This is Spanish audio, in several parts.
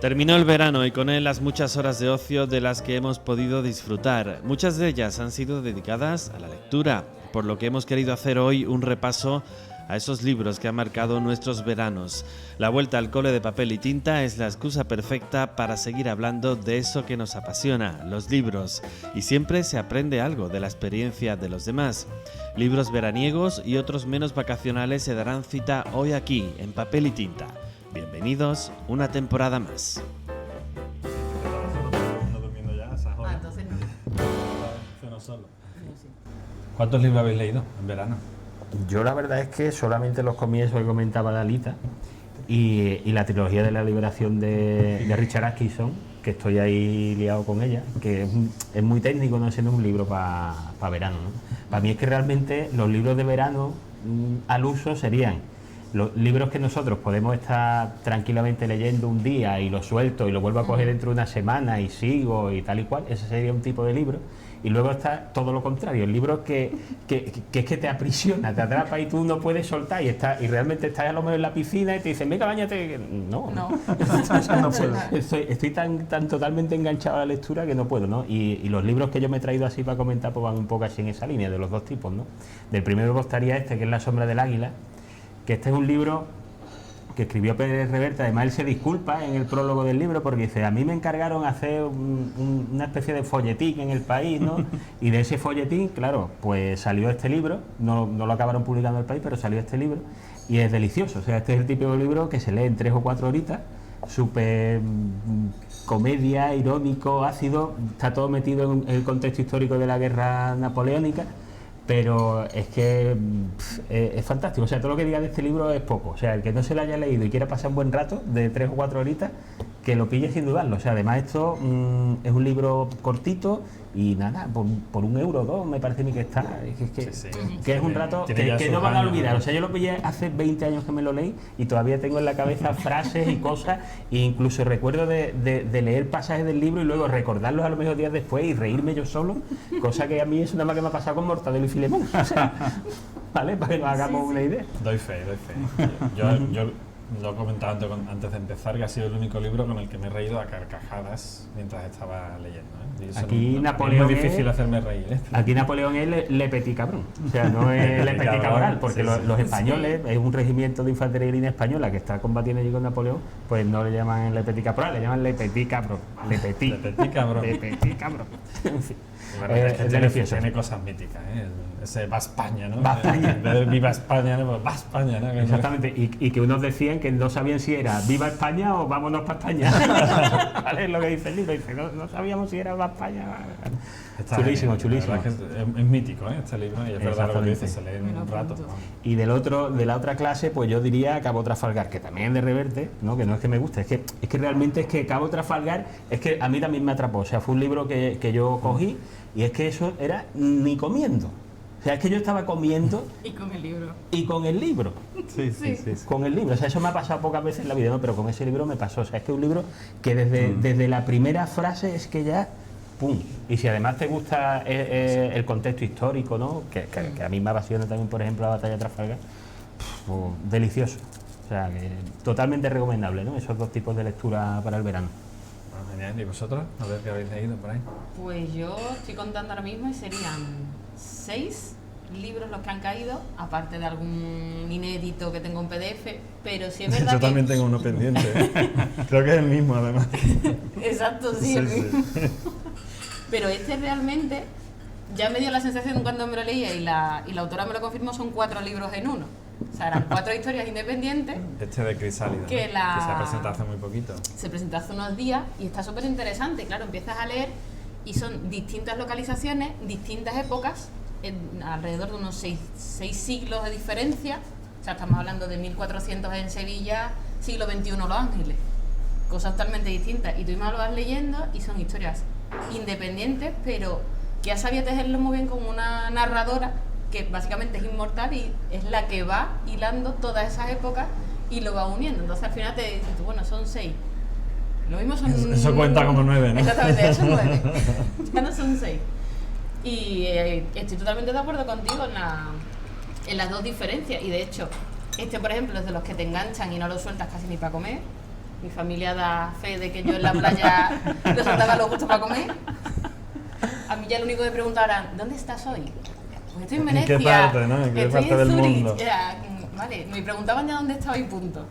Terminó el verano y con él las muchas horas de ocio de las que hemos podido disfrutar. Muchas de ellas han sido dedicadas a la lectura, por lo que hemos querido hacer hoy un repaso a esos libros que han marcado nuestros veranos. La vuelta al cole de papel y tinta es la excusa perfecta para seguir hablando de eso que nos apasiona, los libros. Y siempre se aprende algo de la experiencia de los demás. Libros veraniegos y otros menos vacacionales se darán cita hoy aquí, en Papel y Tinta. Bienvenidos una temporada más. ¿Cuántos libros habéis leído en verano? Yo la verdad es que solamente los comí, eso que comentaba Dalita, y la trilogía de la liberación de Richard Atkinson, que estoy ahí liado con ella, que es muy técnico, no siendo un libro para verano, ¿no? Para mí es que realmente los libros de verano al uso serían los libros que nosotros podemos estar tranquilamente leyendo un día y lo suelto y lo vuelvo a coger dentro de una semana y sigo y tal y cual. Ese sería un tipo de libro. Y luego está todo lo contrario, el libro que es que te aprisiona, te atrapa y tú no puedes soltar y realmente estás a lo mejor en la piscina y te dicen, venga, báñate. No. No puedo. Estoy tan totalmente enganchado a la lectura que no puedo, ¿no? Y los libros que yo me he traído así para comentar pues van un poco así en esa línea, de los dos tipos, ¿no? Del primero me gustaría que es La sombra del águila, que este es un libro que escribió Pérez Reverte. Además él se disculpa en el prólogo del libro porque dice, a mí me encargaron hacer una especie de folletín en el país, ¿no? Y de ese folletín, claro, pues salió este libro, no lo acabaron publicando en el país, pero salió este libro y es delicioso. O sea, este es el típico libro que se lee en 3 o 4 horitas, súper comedia, irónico, ácido, está todo metido en el contexto histórico de la guerra napoleónica. Pero es que es fantástico, o sea, todo lo que diga de este libro es poco, o sea, el que no se lo haya leído y quiera pasar un buen rato de 3 o 4 horitas, que lo pille sin dudarlo. O sea, además esto es un libro cortito y nada, por 1 euro o 2 me parece a mí que está, que es un rato que no van a olvidar. O sea, yo lo pillé hace 20 años que me lo leí y todavía tengo en la cabeza frases y cosas, e incluso recuerdo de leer pasajes del libro y luego recordarlos a lo mejor días después y reírme yo solo, cosa que a mí es una más que me ha pasado con Mortadelo y Filemón. O sea, ¿vale? Para que nos hagamos una idea. Doy fe. Yo lo he comentado antes de empezar, que ha sido el único libro con el que me he reído a carcajadas mientras estaba leyendo, ¿eh? Aquí Napoleón es muy difícil hacerme reír, ¿eh? Aquí Napoleón es Le Petit Cabrón, o sea, no es Le Petit Cabral, porque los españoles, es un regimiento de infantería y línea española que está combatiendo allí con Napoleón, pues no le llaman Le Petit Cabral, le llaman Le Petit Cabrón. Le Petit Cabrón. En fin. Tiene cosas míticas, ¿eh? Ese va España, ¿no? Va España. Viva España, ¿no? Va España, ¿no? Exactamente, y que unos decían que no sabían si era Viva España o Vámonos para España. ¿Vale? Es lo que dice el libro, dice, no sabíamos si era Va España. Está chulísimo. Es mítico, ¿eh? Este libro, y es verdad lo que dice, se lee en un rato. Y de la otra clase, pues yo diría Cabo Trafalgar, que también es de Reverte, ¿no? Que no es que me guste, es que realmente es que Cabo Trafalgar, es que a mí también me atrapó. O sea, fue un libro que yo cogí y es que eso era ni comiendo. O sea, es que yo estaba comiendo... Y con el libro. Sí. Con el libro. O sea, eso me ha pasado pocas veces en la vida, ¿no? Pero con ese libro me pasó. O sea, es que es un libro que desde la primera frase es que ya... ¡Pum! Y si además te gusta el contexto histórico, ¿no? Que a mí me apasiona también, por ejemplo, la batalla de Trafalgar, delicioso. O sea, que totalmente recomendable, ¿no? Esos dos tipos de lectura para el verano. Genial. ¿Y vosotros? A ver qué habéis leído por ahí. Pues yo estoy contando ahora mismo y serían 6 libros los que han caído, aparte de algún inédito que tengo en PDF, pero sí es verdad yo también tengo uno pendiente, ¿eh? Creo que es el mismo, además. Exacto, sí, el mismo. Pero este realmente ya me dio la sensación cuando me lo leía y la autora me lo confirmó, son 4 libros en uno. O sea, eran 4 historias independientes. Este de Crisálida, que se ha presentado hace muy poquito. Se presentó hace unos días y está súper interesante. Claro, empiezas a leer y son distintas localizaciones, distintas épocas, alrededor de unos 6 siglos de diferencia. O sea, estamos hablando de 1400 en Sevilla, siglo XXI Los Ángeles. Cosas totalmente distintas. Y tú mismo lo vas leyendo y son historias independientes, pero que ya sabía tejerlo muy bien con una narradora que básicamente es inmortal y es la que va hilando todas esas épocas y lo va uniendo. Entonces al final te dices tú, bueno, son 6. Lo mismo son... Eso cuenta como 9, ¿no? Exactamente, eso 9. Ya no son 6. Y estoy totalmente de acuerdo contigo en las dos diferencias. Y de hecho, este por ejemplo es de los que te enganchan y no lo sueltas casi ni para comer. Mi familia da fe de que yo en la playa lo saltaba lo justo para comer. A mí ya lo único que me preguntaban, ¿dónde estás hoy? Pues estoy en ¿En Venecia. qué parte, no? ¿En qué estoy parte en del Zúrich. mundo? Ya, vale, me preguntaban ya dónde estaba y punto.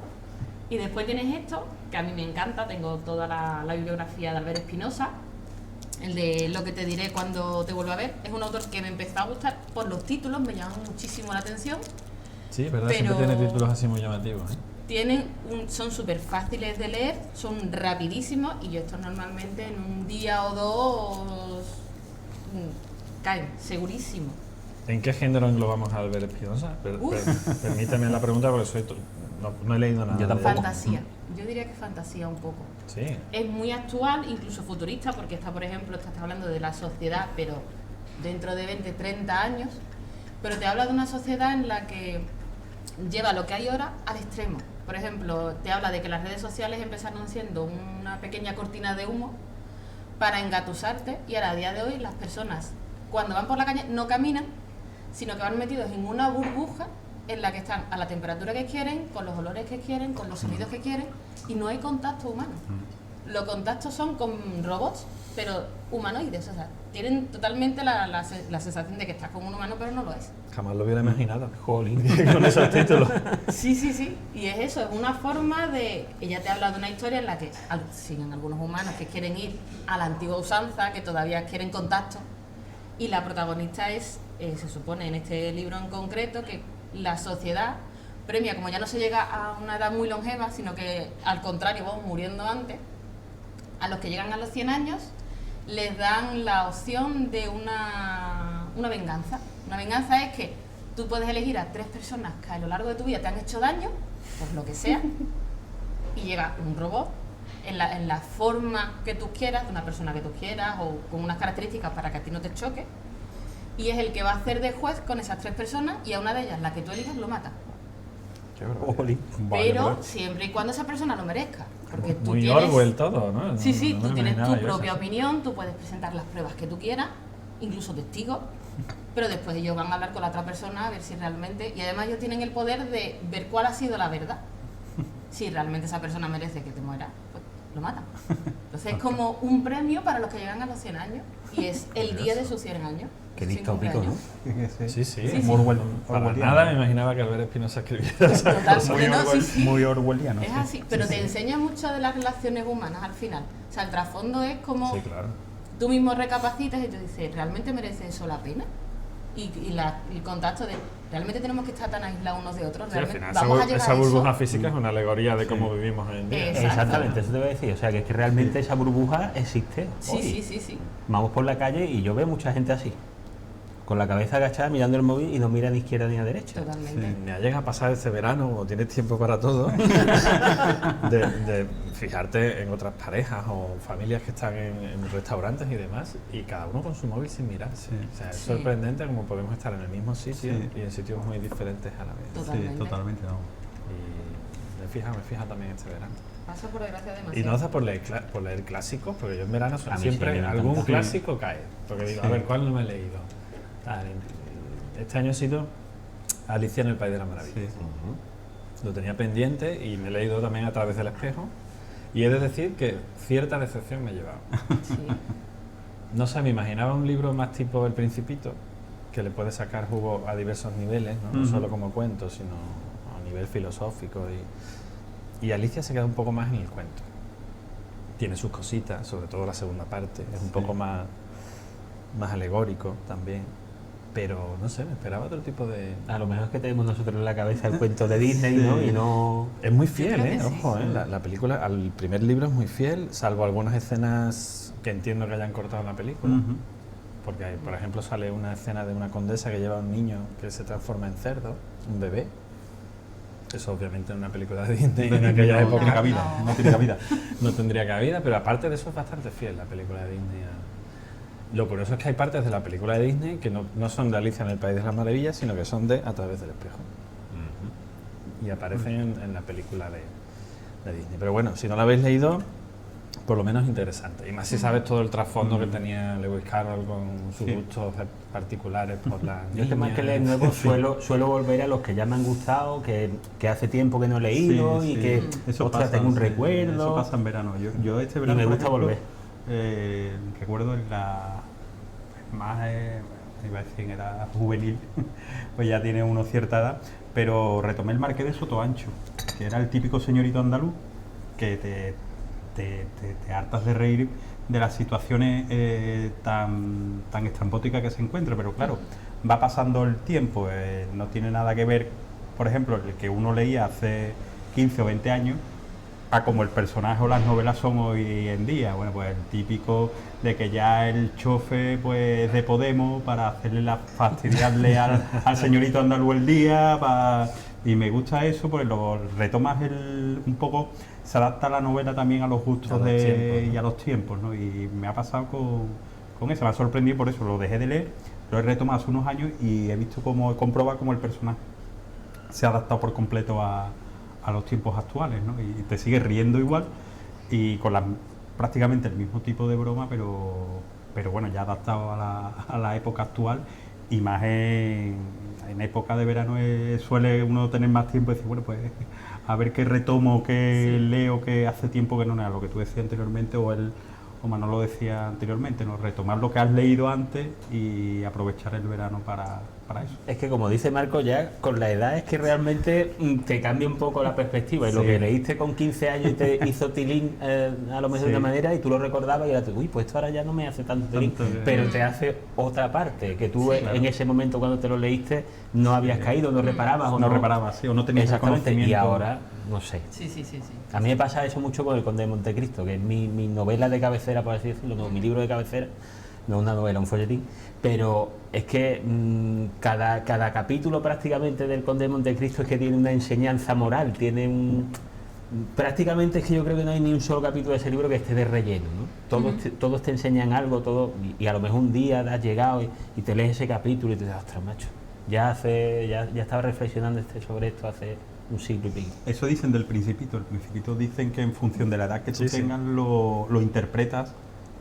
Y después tienes esto, que a mí me encanta, tengo toda la bibliografía de Albert Espinosa, el de Lo que te diré cuando te vuelva a ver. Es un autor que me empezó a gustar por los títulos, me llaman muchísimo la atención. Sí, verdad, Pero- siempre tiene títulos así muy llamativos, ¿eh? Son súper fáciles de leer, son rapidísimos y yo estos normalmente en un día o dos caen, segurísimo. ¿En qué género englobamos a Albert Espinosa? Permíteme la pregunta porque no he leído nada. Yo tampoco. Fantasía, yo diría que fantasía un poco. Sí. Es muy actual, incluso futurista, porque está, por ejemplo, está hablando de la sociedad, pero dentro de 20, 30 años, pero te habla de una sociedad en la que lleva lo que hay ahora al extremo. Por ejemplo, te habla de que las redes sociales empezaron siendo una pequeña cortina de humo para engatusarte y ahora a día de hoy las personas cuando van por la calle no caminan, sino que van metidos en una burbuja en la que están a la temperatura que quieren, con los olores que quieren, con los sonidos que quieren y no hay contacto humano. Los contactos son con robots, pero humanoides, o sea, tienen totalmente la sensación de que estás con un humano, pero no lo es. Jamás lo hubiera imaginado. Jolín. Con esos títulos. Sí, sí, sí. Y es eso, es una forma de... Ella te habla de una historia en la que siguen algunos humanos que quieren ir a la antigua usanza, que todavía quieren contacto. Y la protagonista es, se supone en este libro en concreto, que la sociedad premia, como ya no se llega a una edad muy longeva, sino que al contrario vamos muriendo antes, a los que llegan a los 100 años les dan la opción de una venganza. Una venganza es que tú puedes elegir a 3 personas que a lo largo de tu vida te han hecho daño, por lo que sea, y llega un robot en la forma que tú quieras, de una persona que tú quieras, o con unas características para que a ti no te choque, y es el que va a hacer de juez con esas 3 personas, y a una de ellas, la que tú elijas, lo mata. Jolín. Pero siempre y cuando esa persona lo merezca. Porque tú Muy tienes... Orwell todo, ¿no? Sí, sí, No tú me tienes imaginaba tu yo eso. propia opinión, tú puedes presentar las pruebas que tú quieras, incluso testigos, pero después ellos van a hablar con la otra persona a ver si realmente... Y además ellos tienen el poder de ver cuál ha sido la verdad. Si realmente esa persona merece que te muera, pues lo matan. Entonces es como un premio para los que llegan a los 100 años y es el día de sus 100 años. Qué su distópico, ¿no? cumpleaños. Sí, sí. Sí, sí. Para nada me imaginaba que Albert Espinosa escribiera esas cosas. Totalmente, no, sí, sí. Muy orwelliano. Es así, pero te enseña mucho de las relaciones humanas al final. O sea, el trasfondo es como Sí, claro. tú mismo recapacitas y te dices, ¿realmente merece eso la pena? Y el contacto de, ¿realmente tenemos que estar tan aislados unos de otros? Sí, al ¿Realmente final vamos a llegar esa a eso? burbuja física es una alegoría de cómo vivimos hoy en día. Exacto. Exactamente, eso te voy a decir. O sea, que es que realmente esa burbuja existe. Sí, hoy. sí, sí, sí. Vamos por la calle y yo veo mucha gente así, con la cabeza agachada mirando el móvil y no mira ni izquierda ni a derecha. Totalmente. Me ha llegado a pasar este verano, como tienes tiempo para todo, de fijarte en otras parejas o familias que están en restaurantes y demás, y cada uno con su móvil sin mirarse. Sí. O sea, es Sí. sorprendente como podemos estar en el mismo sitio Sí. y en sitios muy diferentes a la vez. Totalmente. Sí, totalmente, no. Y me fija también este verano. Pasa por desgracia demasiado. Y no hace por leer clásicos, porque yo en verano A mí siempre sí, me algún encanta. clásico cae. Porque digo, Sí. a ver, ¿cuál no me he leído? Este año ha sido Alicia en el País de las Maravillas. Sí. Lo tenía pendiente y me he leído también A través del espejo. Y he de decir que cierta decepción me ha llevado. Sí. No sé, me imaginaba un libro más tipo El Principito, que le puede sacar jugo a diversos niveles, no, Ujú. solo como cuento, sino a nivel filosófico. Y Alicia se queda un poco más en el cuento. Tiene sus cositas, sobre todo la segunda parte, es un Sí. poco más alegórico también. Pero no sé, me esperaba otro tipo de... A lo mejor es que tenemos nosotros en la cabeza el cuento de Disney, ¿no? Y no... Es muy fiel, creo que sí. Ojo, la película, al primer libro es muy fiel, salvo algunas escenas que entiendo que hayan cortado en la película. Ujú. Porque, por ejemplo, sale una escena de una condesa que lleva a un niño que se transforma en cerdo, un bebé. Eso obviamente en una película de Disney en aquella no época tiene cabida, no tiene cabida. no tendría cabida, pero aparte de eso es bastante fiel la película de Disney. Lo curioso es que hay partes de la película de Disney que no son de Alicia en el País de las Maravillas, sino que son de A través del espejo. Y aparecen en la película de Disney. Pero bueno, si no la habéis leído, por lo menos interesante. Y más si sabes todo el trasfondo que tenía Lewis Carroll con sus gustos particulares por la Yo que más que leer nuevos suelo volver a los que ya me han gustado, que hace tiempo que no he leído y que ostras, tengo un recuerdo. Eso pasa en verano. Yo este verano, me por gusta ejemplo, volver. recuerdo en la más iba a decir en edad juvenil, pues ya tiene uno cierta edad, pero retomé el Marqués de Sotoancho, que era el típico señorito andaluz que te hartas de reír de las situaciones tan estrambóticas que se encuentra, pero claro, va pasando el tiempo, no tiene nada que ver, por ejemplo, el que uno leía hace 15 o 20 años, a como el personaje o las novelas son hoy en día. Bueno, pues el típico de que ya el chofe pues de Podemos para hacerle fastidiarle al señorito andaluz el día, y me gusta eso, pues lo retomas un poco, se adapta la novela también a los gustos y a los tiempos, ¿no? Y me ha pasado con eso, me ha sorprendido por eso, lo dejé de leer, lo he retomado hace unos años y he visto he comprobado cómo el personaje se ha adaptado por completo a los tiempos actuales, ¿no? Y te sigues riendo igual y con prácticamente el mismo tipo de broma, pero bueno, ya adaptado a la época actual, y más en época de verano suele uno tener más tiempo y decir, bueno, pues a ver qué retomo, qué leo, que hace tiempo que no leo, lo que tú decías anteriormente o Manolo decía anteriormente, ¿no? Retomar lo que has leído antes y aprovechar el verano para eso. Es que como dice Marco, ya con la edad es que realmente te cambia un poco la perspectiva, y lo que leíste con 15 años y te hizo tilín a lo mejor de una manera y tú lo recordabas y ahora uy, pues esto ahora ya no me hace tanto tilín, pero te hace otra parte, que tú en ese momento cuando te lo leíste no habías caído, no reparabas o no reparabas, o no tenías conocimiento. Y ahora, no sé. Sí. A mí me pasa eso mucho con El Conde de Montecristo, que es mi novela de cabecera, por así decirlo, no, mi libro de cabecera, no una novela, un folletín, pero es que cada capítulo prácticamente del Conde de Montecristo es que tiene una enseñanza moral, prácticamente es que yo creo que no hay ni un solo capítulo de ese libro que esté de relleno, ¿no? Todos te enseñan algo, y a lo mejor un día has llegado y te lees ese capítulo y te dices, ostras, macho, ya estaba reflexionando sobre esto hace un siglo y pico. Eso dicen del Principito. El Principito dicen que en función de la edad que tú tengas lo interpretas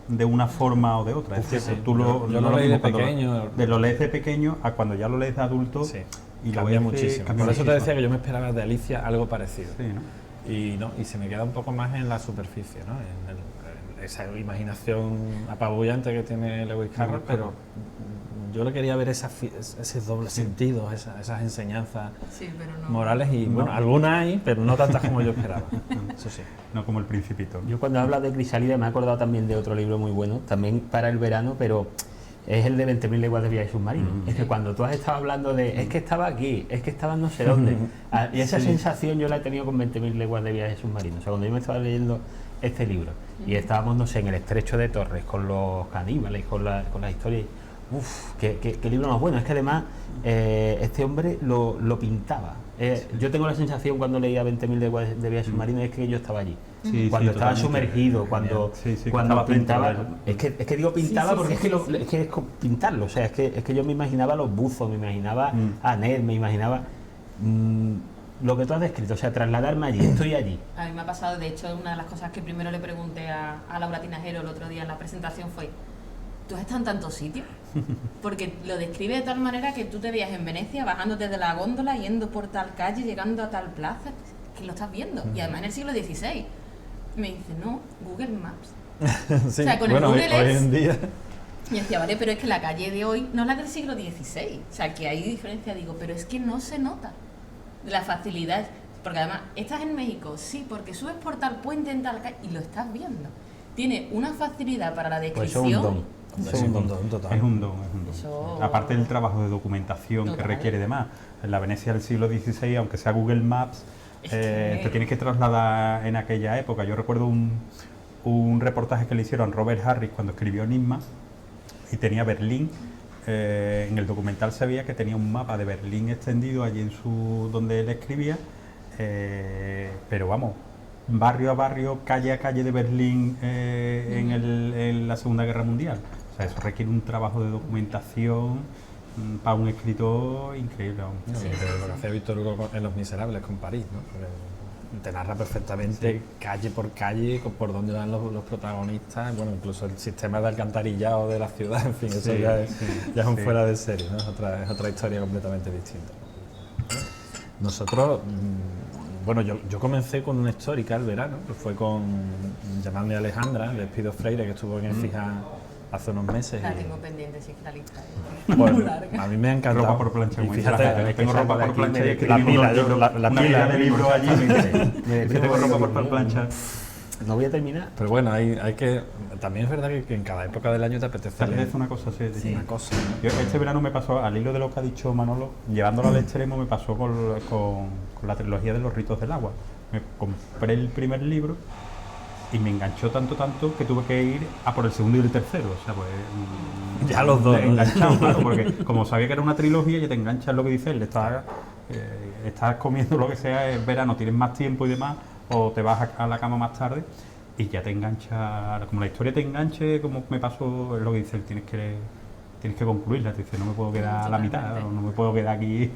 de una forma o de otra. Es decir, tú yo lo leí de pequeño. Lo lees de pequeño a cuando ya lo lees de adulto. Sí. Y cambia muchísimo. Por eso te decía que yo me esperaba de Alicia algo parecido. Sí, ¿no? Y se me queda un poco más en la superficie, ¿no? En esa imaginación apabullante que tiene Lewis Carroll, pero yo le quería ver ese doble sentido, esas enseñanzas morales, y bueno, algunas hay, pero no tantas como yo esperaba. Eso sí. No como el Principito. Yo cuando hablas de Crisálida me he acordado también de otro libro muy bueno, también para el verano, pero es el de 20.000 leguas de viaje submarino. Es que cuando tú has estado hablando de, es que estaba aquí, es que estaba no sé dónde, y esa sensación yo la he tenido con 20.000 leguas de viaje submarino. O sea, cuando yo me estaba leyendo este libro y estábamos, no sé, en el estrecho de Torres con los caníbales, con la historia. Uf, qué libro más bueno. Es que además este hombre lo pintaba. Yo tengo la sensación cuando leía 20.000 leguas de viaje submarino es que yo estaba allí. Cuando estaba sumergido, cuando pintaba. Es que digo pintaba porque es que es pintarlo. O sea, es que yo me imaginaba los buzos, me imaginaba a Ned, me imaginaba lo que tú has descrito. O sea, trasladarme allí, estoy allí. A mí me ha pasado, de hecho, una de las cosas que primero le pregunté a Laura Tinajero el otro día en la presentación fue: ¿tú has estado en tantos sitios? Porque lo describe de tal manera que tú te veías en Venecia, bajándote de la góndola, yendo por tal calle, llegando a tal plaza, que lo estás viendo. Y además en el siglo XVI. Me dice, no, Google Maps. Sí, o sea, con bueno, el Google hoy en día. Y decía, vale, pero es que la calle de hoy no es la del siglo XVI. O sea, que hay diferencia, digo, pero es que no se nota la facilidad. Porque además, estás en México, sí, porque subes por tal puente en tal calle y lo estás viendo. Tiene una facilidad para la descripción. Pues es un don. Es un don. Eso... Aparte del trabajo de documentación que requiere de más. En la Venecia del siglo XVI, aunque sea Google Maps, te tienes que trasladar en aquella época. Yo recuerdo un reportaje que le hicieron a Robert Harris cuando escribió Enigma, y tenía Berlín. En el documental se veía que tenía un mapa de Berlín extendido allí donde él escribía, pero vamos, barrio a barrio, calle a calle de Berlín en la Segunda Guerra Mundial. O sea, eso requiere un trabajo de documentación para un escritor increíble. Lo que hacía Víctor Hugo en Los Miserables con París, ¿no? te narra perfectamente calle por calle por dónde van los protagonistas, bueno, incluso el sistema de alcantarillado de la ciudad, en fin, eso ya es un fuera de serie, ¿no? Es otra historia completamente distinta. Nosotros, bueno, yo comencé con una histórica el verano, que fue con Llamadme Alejandra, de Espido Freire, que estuvo en Fija hace unos meses. La tengo pendiente, sí, la lista. Bueno, Muy larga. a mí me ha encantado. Ropa por plancha. Y muy fíjate, larga. Tengo ropa por plancha y escribí la pila, unos libros, la una pila de libros allí. Me Que tengo ropa por plancha. No voy a terminar. Pero bueno, hay que... También es verdad que en cada época del año te apetece ¿Sabes? leer Es una cosa así. una cosa, ¿no? Yo este verano me pasó, al hilo de lo que ha dicho Manolo, llevándolo al extremo, me pasó con la trilogía de los ritos del agua. Me compré el primer libro y me enganchó tanto que tuve que ir a por el segundo y el tercero. O sea, pues... Ya los dos, ¿no? Enganchado, claro, porque como sabía que era una trilogía, ya te enganchas en lo que dice él. Estás comiendo lo que sea, es verano, tienes más tiempo y demás, o te vas a la cama más tarde y ya te engancha, como la historia te enganche, como me pasó, es lo que dice él, tienes que concluirla. Te dice, no me puedo quedar a la mitad, o no me puedo quedar aquí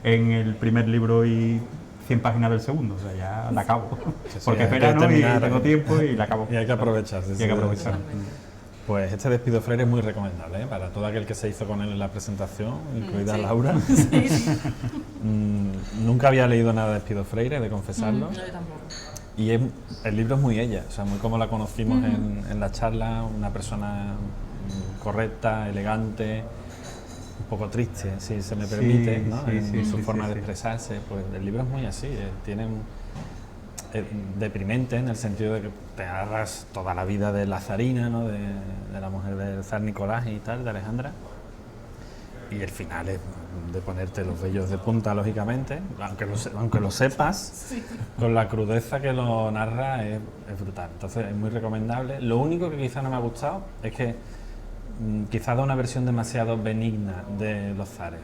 en el primer libro y 100 páginas del segundo, o sea, ya la acabo. Porque es verano y tengo tiempo y la acabo. Y hay que aprovechar. Y hay que aprovechar. Pues este de Espido Freire es muy recomendable, ¿eh? Para todo aquel que se hizo con él en la presentación, incluida sí. Laura. Nunca había leído nada de Espido Freire, de confesarlo. No, yo tampoco. Y el libro es muy ella, o sea, muy como la conocimos en la charla, una persona correcta, elegante, un poco triste, si se me permite, ¿no? En su forma de expresarse. Pues el libro es muy así, tiene deprimente en el sentido de que te agarras toda la vida de Lazarina, ¿no? de la mujer del zar Nicolás y tal, de Alejandra. Y el final es de ponerte los vellos de punta, lógicamente, aunque lo sepas, con la crudeza que lo narra es brutal. Entonces es muy recomendable. Lo único que quizá no me ha gustado es que quizá da una versión demasiado benigna de los zares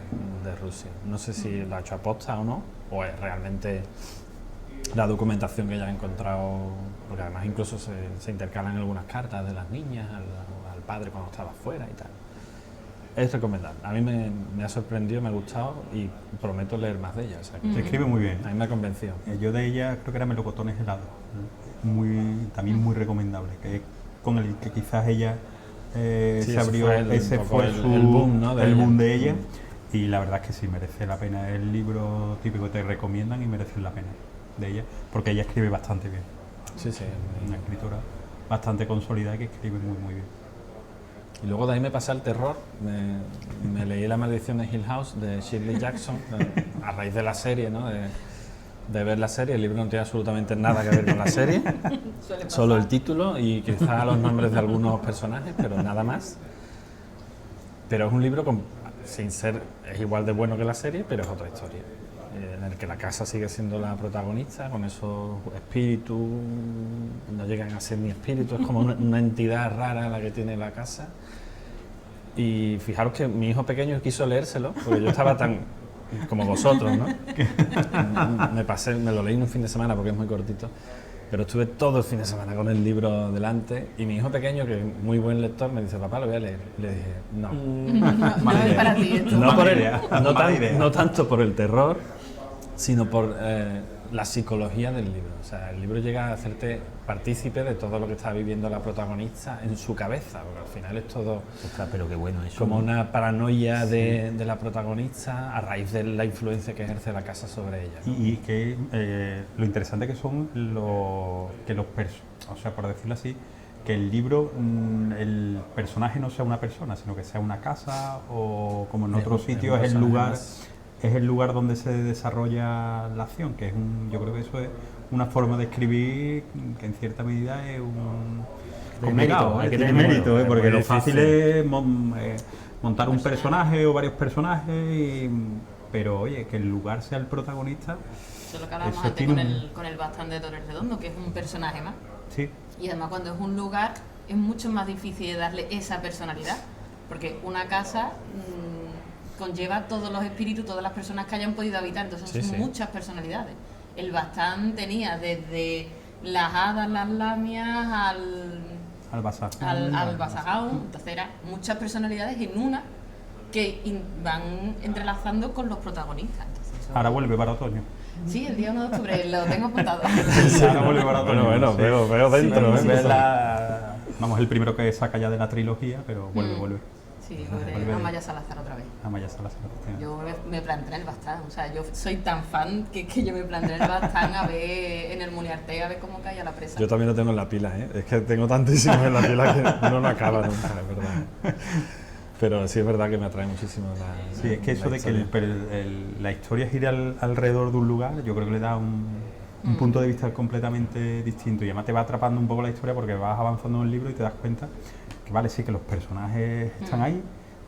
de Rusia. No sé si lo ha hecho aposta o no, o es realmente la documentación que ella ha encontrado, porque además incluso se intercalan algunas cartas de las niñas al padre cuando estaba fuera y tal. Es recomendable. A mí me ha sorprendido, me ha gustado y prometo leer más de ella. O sea, Se escribe muy bien. A mí me ha convencido. Yo de ella creo que era Melocotones helados. También muy recomendable, que es con el que quizás ella se abrió, ese fue el boom, ¿no? El boom de ella. Y la verdad es que sí, merece la pena. Es el libro típico que te recomiendan y merece la pena de ella, porque ella escribe bastante bien. Sí, sí. Una escritora bastante consolidada que escribe muy bien. Y luego de ahí me pasé al terror. Me leí La maldición de Hill House de Shirley Jackson, a raíz de la serie, ¿no? De ver la serie. El libro no tiene absolutamente nada que ver con la serie, solo el título y quizás los nombres de algunos personajes, pero nada más. Pero es un libro es igual de bueno que la serie, pero es otra historia, en el que la casa sigue siendo la protagonista, con esos espíritus, no llegan a ser ni espíritus, es como una entidad rara la que tiene la casa. Y fijaros que mi hijo pequeño quiso leérselo, porque yo estaba tan como vosotros, ¿no? Me lo leí en un fin de semana porque es muy cortito, pero estuve todo el fin de semana con el libro delante y mi hijo pequeño, que es muy buen lector, me dice, papá, lo voy a leer. Y le dije, no. No es para ti esto. No tanto por el terror, sino por la psicología del libro. O sea, el libro llega a hacerte partícipe de todo lo que está viviendo la protagonista en su cabeza, porque al final es todo Pero qué bueno eso. como una paranoia de la protagonista a raíz de la influencia que ejerce la casa sobre ella, ¿no? Y que lo interesante que son o sea, por decirlo así, que el libro, el personaje no sea una persona, sino que sea una casa o como en otros sitios es el lugar donde se desarrolla la acción, que yo creo que eso es una forma de escribir que en cierta medida es complicado, hay que tener mérito, porque lo fácil es montar un personaje o varios personajes, pero oye, que el lugar sea el protagonista. Eso es lo que hablábamos Eso antes tiene con el Bastán de Torres Redondo, que es un personaje más. Sí. Y además cuando es un lugar es mucho más difícil de darle esa personalidad, porque una casa conlleva todos los espíritus, todas las personas que hayan podido habitar, entonces son muchas personalidades. El Bastán tenía desde las hadas, las lamias, al Basagao, entonces eran muchas personalidades en una que van entrelazando con los protagonistas. Entonces, Ahora vuelve para otoño. Sí, el día 1 de octubre, lo tengo apuntado. Ahora vuelve para otoño, Bueno, sí. veo dentro. Sí, vamos, el primero que saca ya de la trilogía, pero vuelve. Sí, vuelve Amaya Salazar otra vez. Amaya Salazar. Yo me planteé en el Bastán, o sea, yo soy tan fan que yo me planteé en el Bastán a ver en el Muniarte a ver cómo caía la presa. Yo también lo tengo en la pila, ¿eh? Es que tengo tantísimos en la pila que no acaba nunca, es verdad. Pero sí es verdad que me atrae muchísimo la Sí, es que eso de que historia. la historia gira alrededor de un lugar, yo creo que le da un punto de vista completamente distinto y además te va atrapando un poco la historia porque vas avanzando en el libro y te das cuenta que vale, sí que los personajes están ahí,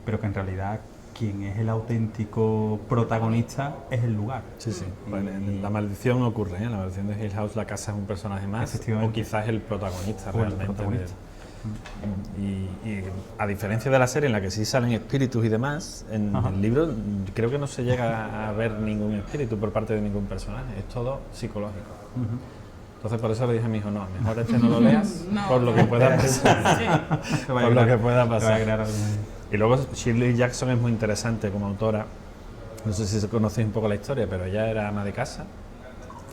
pero que en realidad quien es el auténtico protagonista es el lugar. Sí, sí. Bueno, en La Maldición ocurre, ¿eh? En La Maldición de Hill House la casa es un personaje más, Efectivamente. o quizás el protagonista O el realmente. protagonista. Y a diferencia de la serie en la que sí salen espíritus y demás, en Ajá. el libro creo que no se llega a ver ningún espíritu por parte de ningún personaje, es todo psicológico. Entonces por eso le dije a mi hijo, no, mejor no lo leas No, por lo que pueda pasar. Sí. Por lo que pueda Te va a pasar. crear algún- Y luego Shirley Jackson es muy interesante como autora. No sé si conocéis un poco la historia, pero ella era ama de casa,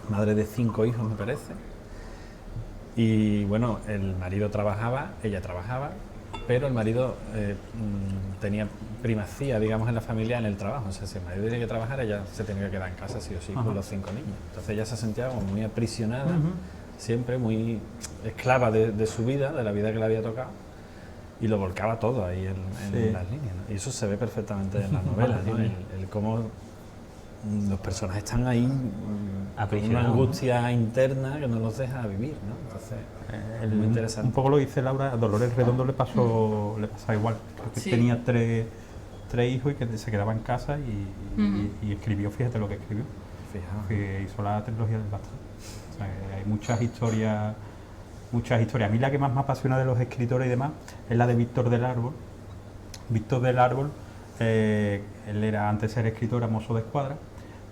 madre de 5 hijos me parece. Y bueno, el marido trabajaba, ella trabajaba, pero el marido tenía primacía, digamos, en la familia en el trabajo. O sea, si el marido tenía que trabajar, ella se tenía que quedar en casa sí o sí con los 5 niños. Entonces ella se sentía como muy aprisionada, siempre muy esclava de su vida, de la vida que le había tocado. Y lo volcaba todo ahí en Sí. las líneas, ¿no? Y eso se ve perfectamente en la novela, ¿no? El cómo los personajes están ahí con una Aprisionados, angustia interna que no los deja vivir, ¿no? Entonces, es muy interesante. Un poco lo dice Laura, a Dolores Redondo le pasaba igual. Creo que Sí. tenía tres hijos y que se quedaba en casa y escribió, fíjate lo que escribió. Fijaos. Que hizo la trilogía del Bastán. O sea, que hay muchas historias. A mí la que más me apasiona de los escritores y demás es la de Víctor del Árbol. Víctor del Árbol, él era antes de ser escritor, era mozo de escuadra,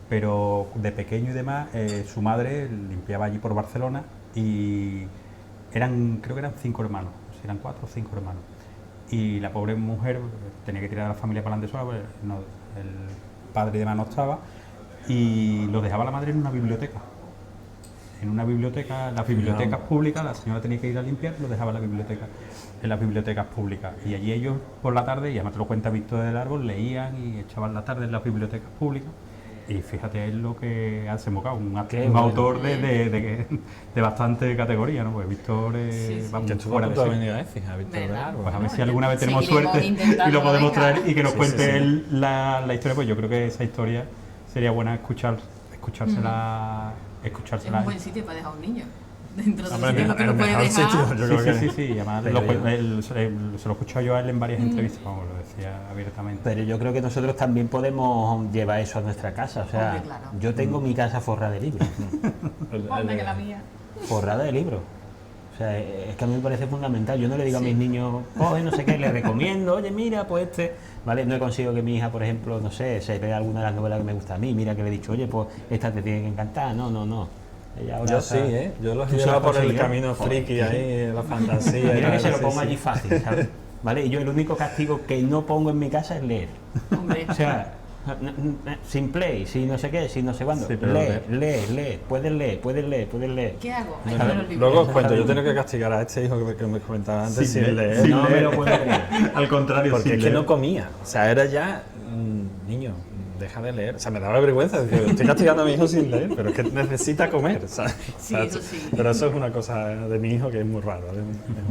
pero de pequeño y demás, su madre limpiaba allí por Barcelona y creo que eran 5 hermanos, si eran 4 o 5 hermanos. Y la pobre mujer tenía que tirar a la familia para adelante sola, pues, el padre y demás no estaba, y lo dejaba la madre en una biblioteca. En una biblioteca, las bibliotecas públicas, la señora tenía que ir a limpiar, lo dejaba en las bibliotecas públicas. Y allí ellos por la tarde, y además te lo cuenta Víctor del Árbol, leían y echaban la tarde en las bibliotecas públicas. Y fíjate es lo que ha desembocado, un bueno. autor de bastante categoría, ¿no? Pues Víctor vamos, Que estuvo a fuera de punto de serie. venir a Écija, a Víctor del ¿Verdad? Árbol. Pues a ver si Bueno, alguna vez tenemos seguiremos suerte y intentándolo, lo podemos venga. traer y que nos Sí, cuente sí, sí. él la historia, pues yo creo que esa historia sería buena escuchársela. Es un buen sitio para dejar a un niño. Dentro de Hombre, los sitios que el lo puedes mejor dejar. sitio, yo creo que Sí, además Pero se lo he escuchado yo a él en varias entrevistas, vamos, lo decía abiertamente. Pero yo creo que nosotros también podemos llevar eso a nuestra casa. O sea, Hombre, claro. yo tengo mi casa forrada de libros. Anda que la mía. Forrada de libros. O sea, es que a mí me parece fundamental. Yo no le digo a mis niños, coge, no sé qué, les recomiendo, oye, mira, pues ¿vale? No he conseguido que mi hija, por ejemplo, no sé, se vea alguna de las novelas que me gusta a mí. Mira que le he dicho, oye, pues esta te tiene que encantar. No. Ella ahora Yo está- sí, ¿eh? Yo los Tú se llevo lo has por el conseguido. camino friki ahí, la fantasía. y Mira que tal, se lo sí, pongo sí. allí fácil, ¿sabes? ¿Vale? Y yo el único castigo que no pongo en mi casa es leer. Hombre. O sea, sin play, sin no sé qué, sin no sé cuándo. Sí, pero lee. Puedes leer. ¿Qué hago? No, Hay no, que ver no. los libros. Luego os cuento, yo he tenido que castigar a este hijo que me comentaba antes Sin sin leer, leer. sin No me leer. lo puedo creer. Al contrario, Porque sin es que leer. no comía. O sea, era ya, niño, deja de leer. O sea, me daba vergüenza. Decir, estoy castigando a mi hijo sin leer, pero es que necesita comer. ¿Sabes? Sí, O sea, eso sí. Pero eso es una cosa de mi hijo que es muy raro.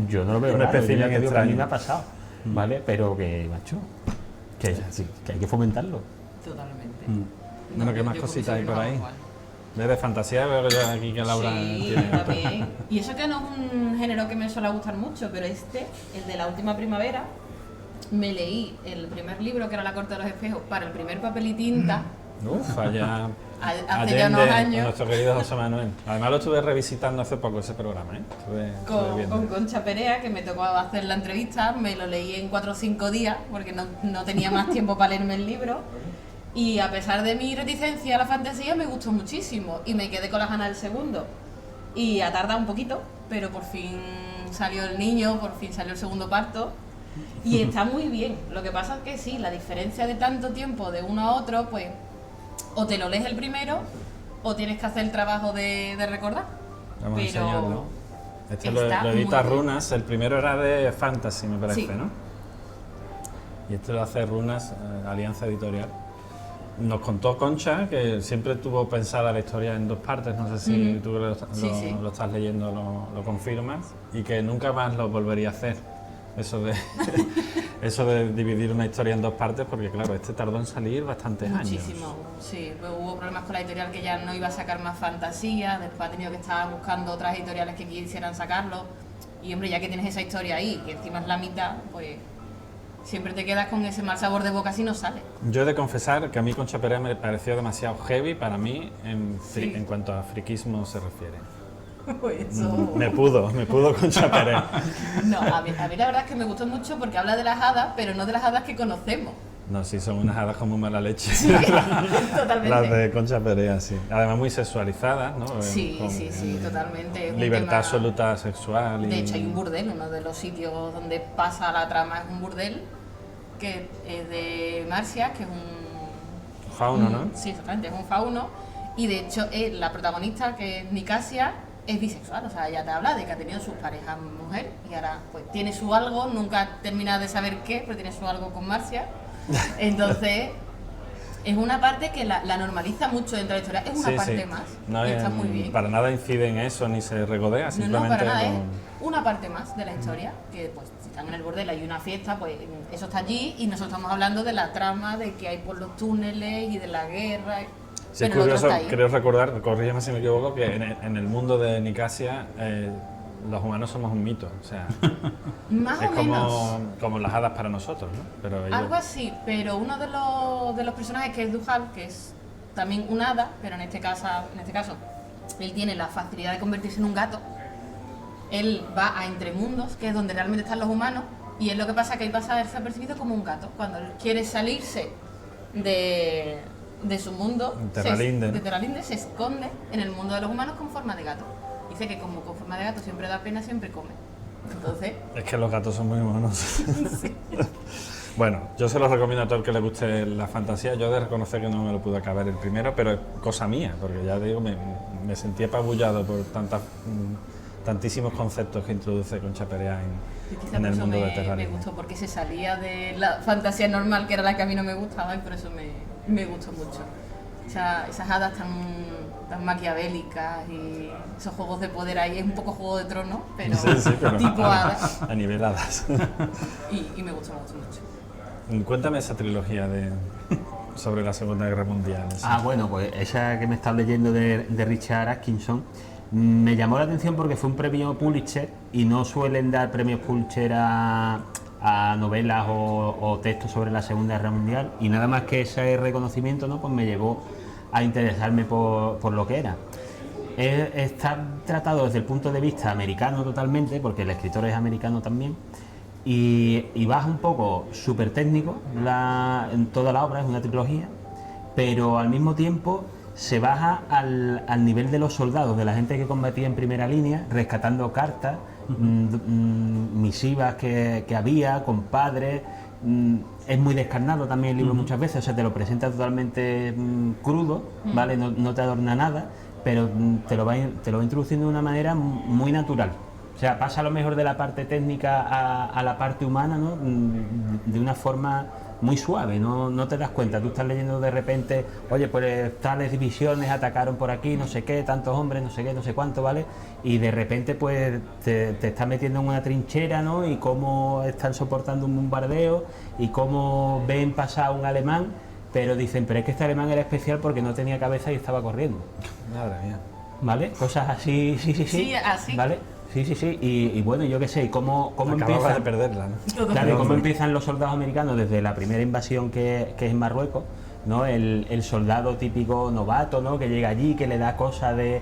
Yo no lo veo Un raro, espécimen yo ya te digo que a mí extraño. me ha pasado, ¿vale? Pero que, macho, que hay que fomentarlo. Totalmente. Bueno, ¿qué yo- más yo cositas con hay mis por hijos ahí? igual. De fantasía veo yo aquí que Laura Sí, tiene. también. Y eso que no es un género que me suele gustar mucho, pero el de la última primavera, me leí el primer libro, que era La corte de los espejos, para el primer papel y tinta. Uf, allá. Hace ya unos años. Nuestro querido José Manuel. Además lo estuve revisitando hace poco ese programa, ¿eh? Estuve viendo. Con Concha Perea, que me tocó hacer la entrevista, me lo leí en 4 o 5 días, porque no tenía más tiempo para leerme el libro. Y a pesar de mi reticencia a la fantasía, me gustó muchísimo. Y me quedé con las ganas del segundo. Y ha tardado un poquito, pero por fin salió el niño, por fin salió el segundo parto. Y está muy bien. Lo que pasa es que sí, la diferencia de tanto tiempo de uno a otro, pues o te lo lees el primero o tienes que hacer el trabajo de recordar. Vamos a Pero enseñarlo. Este lo está edita muy bien. Runas, el primero era de Fantasy, me parece, Sí. ¿no? Y este lo hace Runas, Alianza Editorial. Nos contó Concha que siempre tuvo pensada la historia en 2 partes, no sé si tú Sí. lo estás leyendo, lo confirmas, y que nunca más lo volvería a hacer. Eso de, eso de dividir una historia en 2 partes, porque claro, este tardó en salir bastantes Muchísimo, años. sí. Luego hubo problemas con la editorial que ya no iba a sacar más fantasía, después ha tenido que estar buscando otras editoriales que quisieran sacarlo. Y hombre, ya que tienes esa historia ahí, que encima es la mitad, pues siempre te quedas con ese mal sabor de boca si no sale. Yo he de confesar que a mí Concha Pérez me pareció demasiado heavy para mí Sí. en cuanto a friquismo se refiere. Pues eso... Me pudo Concha Pérez. No, a mí la verdad es que me gustó mucho porque habla de las hadas, pero no de las hadas que conocemos. No, sí, son unas hadas como mala leche. Totalmente. Las de Concha Pérez, sí. Además muy sexualizadas, ¿no? Sí, Con sí, totalmente. Es un libertad tema- absoluta sexual. De hecho, hay un burdel, uno de los sitios donde pasa la trama es un burdel, que es de Marcia, que es un... Fauno, ¿no? Sí, exactamente, es un fauno. Y de hecho, la protagonista, que es Nicasia, es bisexual. O sea, ella te habla de que ha tenido sus parejas mujer y ahora pues tiene su algo, nunca termina de saber qué, pero tiene su algo con Marcia. Entonces, es una parte que la normaliza mucho dentro de la historia. Es una Sí, parte sí. más No, y está muy bien. Para nada incide en eso ni se regodea, No, simplemente para nada, es con- una parte más de la historia, que pues si están en el bordel hay una fiesta, pues eso está allí y nosotros estamos hablando de la trama, de que hay por los túneles y de la guerra. Sí, es pero lo otro curioso, está ahí. creo recordar, corrígeme si me equivoco, que en el mundo de Nicasia los humanos somos un mito, o sea, Más es o menos. como las hadas para nosotros, ¿no? Pero ellos- Algo así, pero uno de los personajes que es Duhal, que es también un hada, pero en este caso él tiene la facilidad de convertirse en un gato. Él va a Entremundos, que es donde realmente están los humanos, y es lo que pasa que él pasa desapercibido como un gato. Cuando él quiere salirse de su mundo, Terralinde, ¿no? de Terralinde, se esconde en el mundo de los humanos con forma de gato. Dice que como con forma de gato siempre da pena, siempre come. Entonces, Es que los gatos son muy monos. Bueno, yo se los recomiendo a todo el que le guste la fantasía. Yo he de reconocer que no me lo pude acabar el primero, pero es cosa mía, porque ya digo, me sentí apabullado por tantísimos conceptos que introduce Concha Perea y quizá en por el eso mundo de me Terraria. gustó, porque se salía de la fantasía normal, que era la que a mí no me gustaba, y por eso me gustó mucho. Esas hadas tan maquiavélicas y esos juegos de poder ahí, es un poco Juego de Tronos, pero, pero tipo hadas, a niveladas. y me gustó mucho. Cuéntame esa trilogía sobre la Segunda Guerra Mundial. esa. Ah, bueno, pues esa que me estás leyendo de Richard Atkinson me llamó la atención porque fue un premio Pulitzer y no suelen dar premios Pulitzer a novelas o textos sobre la Segunda Guerra Mundial, y nada más que ese reconocimiento, ¿no? Pues me llevó a interesarme por lo que era. Está tratado desde el punto de vista americano totalmente, porque el escritor es americano también, y baja un poco súper técnico en toda la obra, es una trilogía, pero al mismo tiempo se baja al nivel de los soldados, de la gente que combatía en primera línea, rescatando cartas, misivas que había, con padres. Es muy descarnado también el libro muchas veces, o sea, te lo presenta totalmente crudo, ¿vale? No te adorna nada, pero te lo va introduciendo de una manera muy natural. O sea, pasa a lo mejor de la parte técnica a la parte humana, ¿no? De una forma muy suave, no te das cuenta. Tú estás leyendo de repente, oye, pues tales divisiones atacaron por aquí, no sé qué, tantos hombres, no sé qué, no sé cuánto, ¿vale? Y de repente pues te estás metiendo en una trinchera, ¿no? Y cómo están soportando un bombardeo y cómo ven pasar a un alemán, pero dicen, pero es que este alemán era especial porque no tenía cabeza y estaba corriendo. Madre mía. ¿Vale? Cosas así, sí. Sí, así. ¿Vale? Sí. Y bueno, yo qué sé, cómo Acababa empieza... de perderla, ¿no? Claro, y cómo empiezan los soldados americanos desde la primera invasión que es en Marruecos, ¿no? El soldado típico novato, ¿no? Que llega allí, que le da cosa de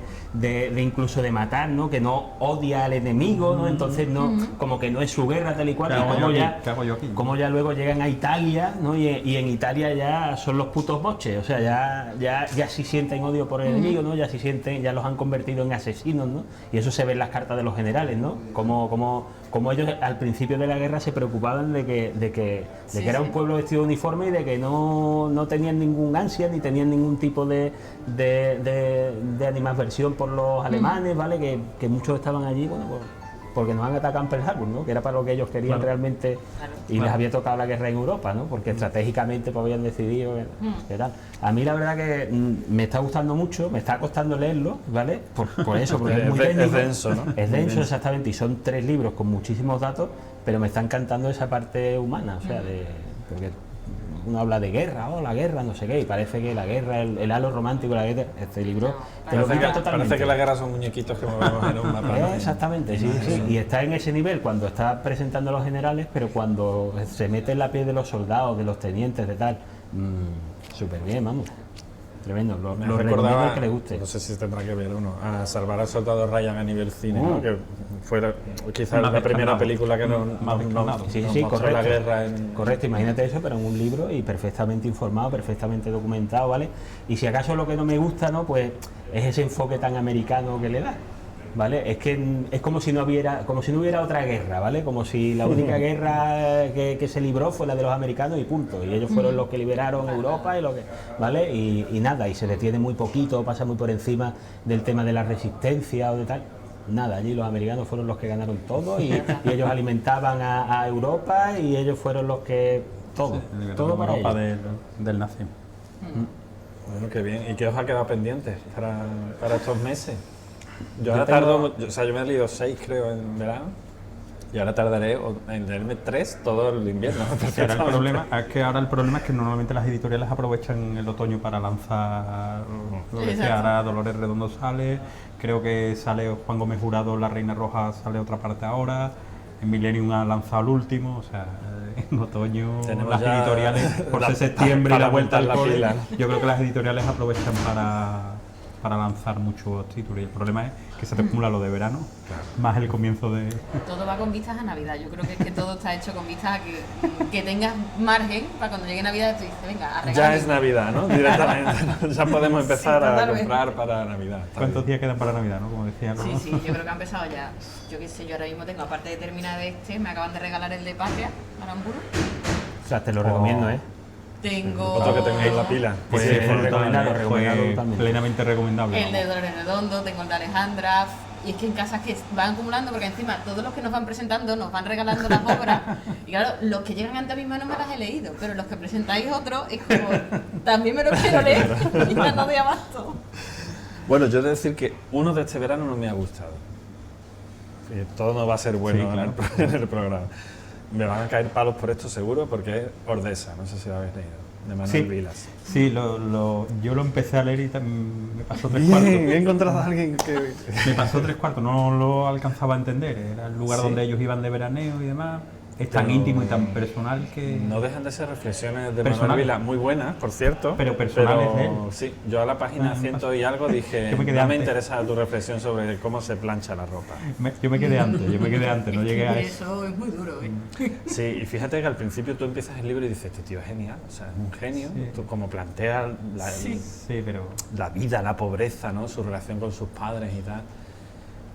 incluso de matar, ¿no? Que no odia al enemigo, ¿no? Entonces no, como que no es su guerra tal y cual, ¿Qué y hago como yo ya, aquí? ¿Qué hago yo aquí? como ya luego llegan a Italia, ¿no? Y en Italia ya son los putos boches, o sea, ya sí sienten odio por el enemigo, ¿no? Ya los han convertido en asesinos, ¿no? Y eso se ve en las cartas de los generales, ¿no? Cómo como ellos al principio de la guerra se preocupaban de que era un pueblo vestido de uniforme y de que no tenían ningún ansia ni tenían ningún tipo de animadversión por los alemanes, ¿vale? Que muchos estaban allí, bueno, pues, porque nos han atacado en Pearl Harbor, ¿no? Que era para lo que ellos querían realmente, y les había tocado la guerra en Europa, ¿no? Porque estratégicamente pues, habían decidido que tal. A mí la verdad que me está gustando mucho, me está costando leerlo, ¿vale? Por eso, porque es muy técnico. Es denso, ¿no? Es denso, exactamente, y son 3 libros con muchísimos datos, pero me está encantando esa parte humana, o sea, porque uno habla de guerra, la guerra, no sé qué, y parece que la guerra, el halo romántico de la guerra, este libro te lo quita totalmente. Parece que la guerra son muñequitos que movemos en un mapa, ¿no? Exactamente, sí, y está en ese nivel cuando está presentando a los generales, pero cuando se mete en la piel de los soldados, de los tenientes, de tal, súper bien, vamos. Tremendo, lo recomiendo al que le guste. No sé si tendrá que ver uno, a Salvar al Soldado Ryan a nivel cine, ¿no? Que fue quizás la primera película que nos mostró la guerra Correcto, imagínate eso, pero en un libro y perfectamente informado, perfectamente documentado, ¿vale? Y si acaso lo que no me gusta, ¿no? Pues es ese enfoque tan americano que le da, ¿vale? Es que es como si no hubiera otra guerra, ¿vale? Como si la única guerra que se libró fue la de los americanos y punto. Y ellos fueron los que liberaron Europa y ¿vale? Y nada, y se detiene muy poquito, pasa muy por encima del tema de la resistencia o de tal. Nada, allí los americanos fueron los que ganaron todo y ellos alimentaban a Europa y ellos fueron los que... Todo para Europa ellos. del nazi. Bueno, qué bien. ¿Y qué os ha quedado pendiente para estos meses? Yo ahora tardo, yo me he leído 6 creo en verano y ahora tardaré en leerme 3 todo el invierno. Ahora el problema es que normalmente las editoriales aprovechan el otoño para lanzar lo que sea. Ahora Dolores Redondo sale, creo que sale Juan Gómez Jurado, La Reina Roja sale otra parte ahora, en Millennium ha lanzado el último, o sea, en otoño tenemos las editoriales, por ser septiembre y la vuelta al cole, yo creo que las editoriales aprovechan para lanzar muchos títulos y el problema es que se te acumula lo de verano, más el comienzo de... Todo va con vistas a Navidad, yo creo que es que todo está hecho con vistas a que tengas margen para cuando llegue Navidad tú dices, venga, a regalar. Ya es Navidad, ¿no? Directamente, ya podemos empezar a comprar para Navidad. ¿Cuántos días quedan para Navidad, no? Como decía, ¿no? Sí, yo creo que ha empezado ya, yo qué sé, yo ahora mismo tengo, aparte de terminar me acaban de regalar el de Patria, Aramburu. O sea, te lo recomiendo, ¿eh? Tengo... Otro que tengáis la pila. Pues recomendado también. Plenamente recomendable. El de Dolores Redondo, tengo el de Alejandra. Y es que en casas que van acumulando, porque encima todos los que nos van presentando nos van regalando las obras. Y claro, los que llegan ante mis manos me las he leído, pero los que presentáis otros es como, también me lo quiero leer y ya no doy abasto. Bueno, yo he de decir que uno de este verano no me ha gustado. Todo no va a ser bueno en el programa. Me van a caer palos por esto seguro, porque es Ordesa, no sé si lo habéis leído, de Manuel Vilas. Sí, yo lo empecé a leer y me pasó 3/4. He encontrado a alguien que... Me pasó 3/4, no lo alcanzaba a entender. Era el lugar donde ellos iban de veraneo y demás. Es tan íntimo y tan personal que... No dejan de ser reflexiones de Manuel Vilas, muy buenas, por cierto. Pero personales de él. Sí, yo a la página 100 y algo dije, no me interesa tu reflexión sobre cómo se plancha la ropa. Yo me quedé antes, no llegué a eso. Eso es muy duro, ¿eh? Sí, y fíjate que al principio tú empiezas el libro y dices, este tío es genial, o sea, es un genio, tú como plantea la vida, la pobreza, ¿no? Su relación con sus padres y tal.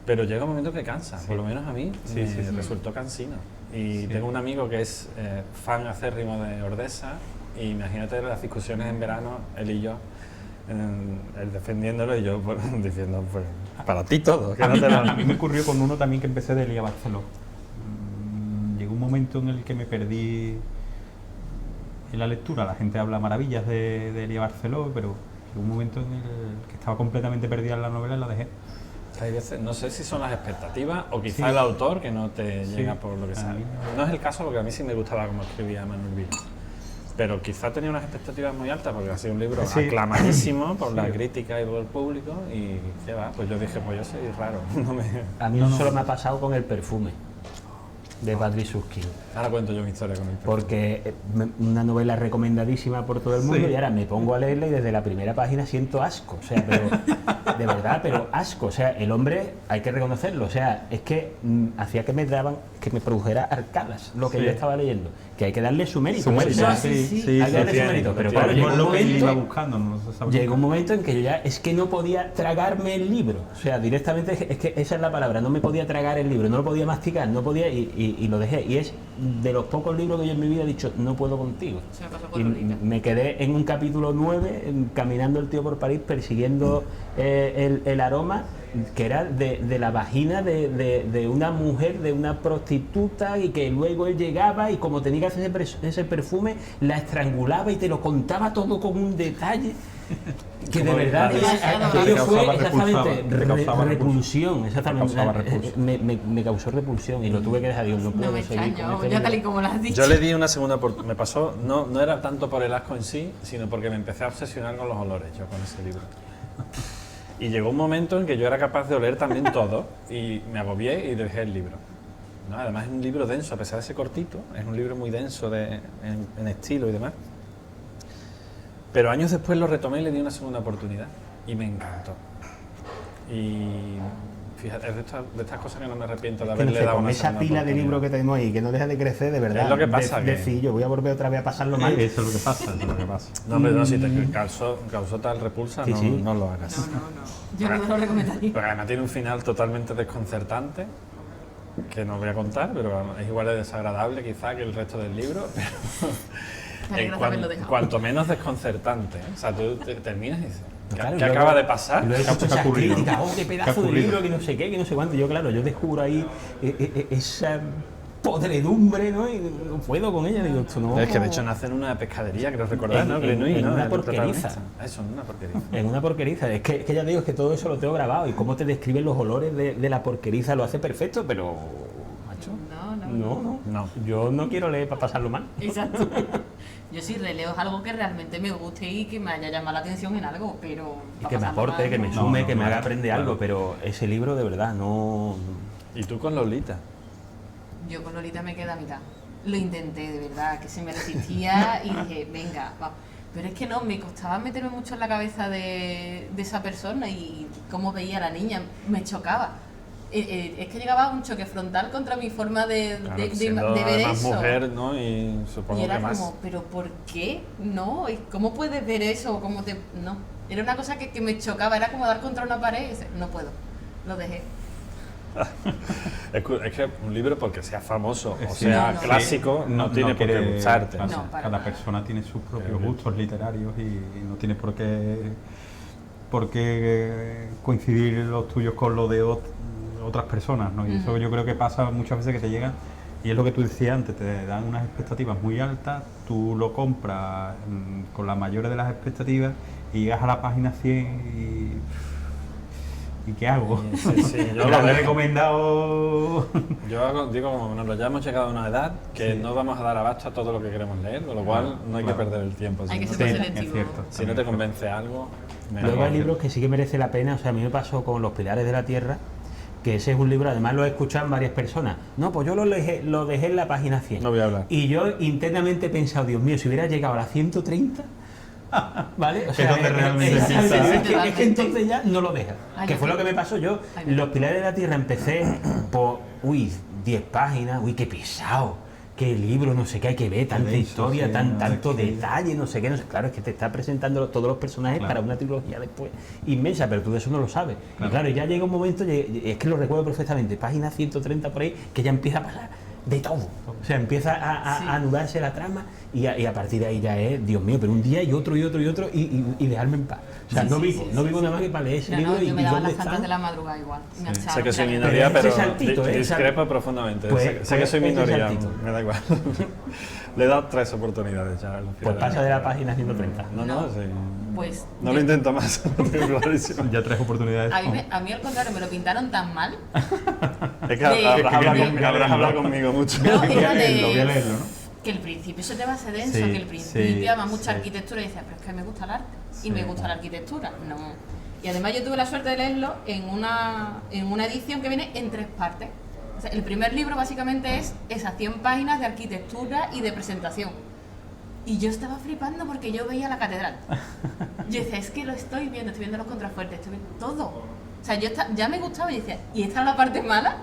Pero llega un momento que cansa, por lo menos a mí me resultó cansino. Y tengo un amigo que es fan acérrimo de Ordesa, y imagínate las discusiones en verano, él y yo, él defendiéndolo y yo diciendo, pues, para ti todo. Que A mí me ocurrió con uno también que empecé de Elia Barceló. Llegó un momento en el que me perdí en la lectura. La gente habla maravillas de Elia Barceló, pero llegó un momento en el que estaba completamente perdida en la novela y la dejé. Hay veces, no sé si son las expectativas o quizá el autor que no te llega por lo que sabe. No es el caso, porque a mí sí me gustaba cómo escribía Manuel Vilas. Pero quizá tenía unas expectativas muy altas porque ha sido un libro aclamadísimo por la crítica y por el público, y ¿qué va? Pues yo dije, pues yo soy raro. A mí solo me ha pasado con El perfume de Patrick Süskind. Ahora cuento yo mi historia con el perfume. Porque una novela recomendadísima por todo el mundo y ahora me pongo a leerla y desde la primera página siento asco, o sea, pero de verdad, pero asco, o sea, el hombre hay que reconocerlo, o sea, es que hacía que me daban, que me produjera arcadas lo que Sí. yo estaba leyendo, que hay que darle su mérito. Su mérito, ¿no? sí, Hay que darle su mérito, pero claro, llegó llegó un lo que él iba momento, buscando, no se sabe. llegó un momento en que yo ya es que no podía tragarme el libro, o sea, directamente es que esa es la palabra, no me podía tragar el libro, no lo podía masticar, no podía y lo dejé, y es de los pocos libros que yo en mi vida he dicho, no puedo contigo. Se me pasó con Y Lolita. me quedé en un capítulo 9, caminando el tío por París, persiguiendo el aroma que era de la vagina de una mujer, de una prostituta, y que luego él llegaba y como tenía que hacer ese perfume, la estrangulaba y te lo contaba todo con un detalle que de Como verdad demasiado. aquello Te fue causaba exactamente te causaba repulsión, exactamente, Te causaba repulsión. me causó repulsión y lo tuve que dejar, digo, no No puedo me seguir con extraño, este ya tal y libro. como lo has dicho. Yo le di una segunda oportunidad. Me pasó, no era tanto por el asco en sí, sino porque me empecé a obsesionar con los olores yo con ese libro. Y llegó un momento en que yo era capaz de oler también todo y me agobié y dejé el libro. ¿No? Además es un libro denso, a pesar de ser cortito, es un libro muy denso en estilo y demás. Pero años después lo retomé y le di una segunda oportunidad y me encantó. Y fíjate, es de estas cosas que no me arrepiento de Que no haberle sé, dado con una esa segunda pila de oportunidad. libros que tenemos ahí, que no deja de crecer, de verdad. Es lo que pasa, que- decir, yo voy a volver otra vez a pasarlo mal. Eso es lo que pasa, eso es lo que pasa. No, hombre, no, si te causó tal repulsa, Sí, no, sí. no lo hagas. No, no, no. Yo no lo recomendaría. Porque además tiene un final totalmente desconcertante, que no voy a contar, pero es igual de desagradable quizá que el resto del libro. Vale, Pero gracias haberlo dejado. cuanto menos desconcertante. O sea, tú terminas y dices, ¿qué, Claro, qué luego- acaba de pasar? Y luego ¿Qué ha escuchas ocurrido? críticas, oh, qué ¿Qué ha pedazo de ocurrido? libro, que no sé qué, que no sé cuánto. Yo, claro, yo descubro ahí esa podredumbre, ¿no? Y no puedo con ella, digo, esto no... Es que de hecho nace en una pescadería, creo recordar, ¿no? En Grenouille, ¿no? una El porqueriza. protagonista. Eso, en una porqueriza. En una porqueriza, es que ya digo, es que todo eso lo tengo grabado y cómo te describen los olores de la porqueriza lo hace perfecto, pero, macho, no, No. yo no quiero leer para pasarlo mal. Exacto. Yo sí releo es algo que realmente me guste y que me haya llamado la atención en algo, pero... Y pa' que me pasarlo aporte, mal, que me no. sume, no, que me claro, haga aprender claro. algo, pero ese libro de verdad no... ¿Y tú con Lolita? Yo con Lolita me quedé a mitad. Lo intenté, de verdad, que se me resistía y dije, venga, va. Pero es que no, me costaba meterme mucho en la cabeza de esa persona y cómo veía a la niña, me chocaba. Es que llegaba a un choque frontal contra mi forma de Siendo ver además eso. mujer, ¿no? Y supongo Y era que más. como, ¿pero por qué? No, ¿y cómo puedes ver eso? ¿Cómo te...? No, era una cosa que me chocaba, era como dar contra una pared y decir, no puedo, lo dejé. Es que un libro, porque sea famoso o Sí, sea no, clásico, no tiene por qué quiere- gustarte. claro, No, para cada nada. persona tiene sus propios gustos literarios y no tienes por qué coincidir los tuyos con los de otras personas, ¿no? Y eso yo creo que pasa muchas veces que te llegan, y es lo que tú decías antes, te dan unas expectativas muy altas, tú lo compras con la mayor de las expectativas y llegas a la página 100 ¿y qué hago? Sí, sí, yo Te lo han dejo. recomendado... Digo, como nos ya hemos llegado a una edad que no vamos a dar abasto a todo lo que queremos leer, con lo cual no hay que perder el tiempo. Hay que Si, ser no, más es selectivo. cierto. si no te convence algo, mejor. Luego hay libros que sí que merece la pena, o sea, a mí me pasó con Los Pilares de la Tierra, que ese es un libro, además lo he escuchado en varias personas. No, pues yo lo dejé en la página 100. No voy a hablar. Y yo internamente he pensado, Dios mío, si hubiera llegado a la 130, ¿vale? O sea, donde realmente exactamente, empieza. es que entonces ya no lo deja. Ay, Que yo fue sí. lo que me pasó yo. Ay, me Los Pilares de la Tierra empecé por, 10 páginas, qué pesado, qué libro, no sé qué hay que ver, tanta denso, historia, sí, tanto es que- detalle, no sé qué, no sé. Claro, es que te está presentando todos los personajes Claro. para una trilogía después inmensa, pero tú de eso no lo sabes. Claro. Y claro, ya llega un momento, es que lo recuerdo perfectamente, página 130 por ahí, que ya empieza a pasar de todo. O sea, empieza Sí. a anudarse la trama y a partir de ahí ya es, Dios mío, pero un día y otro y dejarme en paz. O sea, Sí, no sí, vivo, sí, no sí, vivo sí. nada más que para leer ese No, libro no, yo me y daba dónde las tantas están. de la madrugada igual. Enganchada, Sé que soy pero- minoría, ese pero saltito, discrepo profundamente. Pues- sé que soy pues ese minoría, saltito. me da igual. Le he dado 3 oportunidades ya. a Los Pues Pilares. pasa de la página 130. No, sí. Pues No yo- lo intento más. lo tengo clarísimo. Ya 3 oportunidades. a mí al contrario me lo pintaron tan mal. Es que De- habrás hablado conmigo mucho. No, Voy a era leerlo, voy a de leerlo, ¿no? que el principio se te va a hacer denso, Sí, que el principio sí, además mucha sí. arquitectura y dices, pero es que me gusta el arte y Sí. me gusta la arquitectura. No. Y además yo tuve la suerte de leerlo en una edición que viene en 3 partes. O sea, el primer libro básicamente es esas 100 páginas de arquitectura y de presentación. Y yo estaba flipando porque yo veía la catedral. Yo decía, es que lo estoy viendo los contrafuertes, estoy viendo todo. O sea, ya me gustaba y decía, ¿y esta es la parte mala?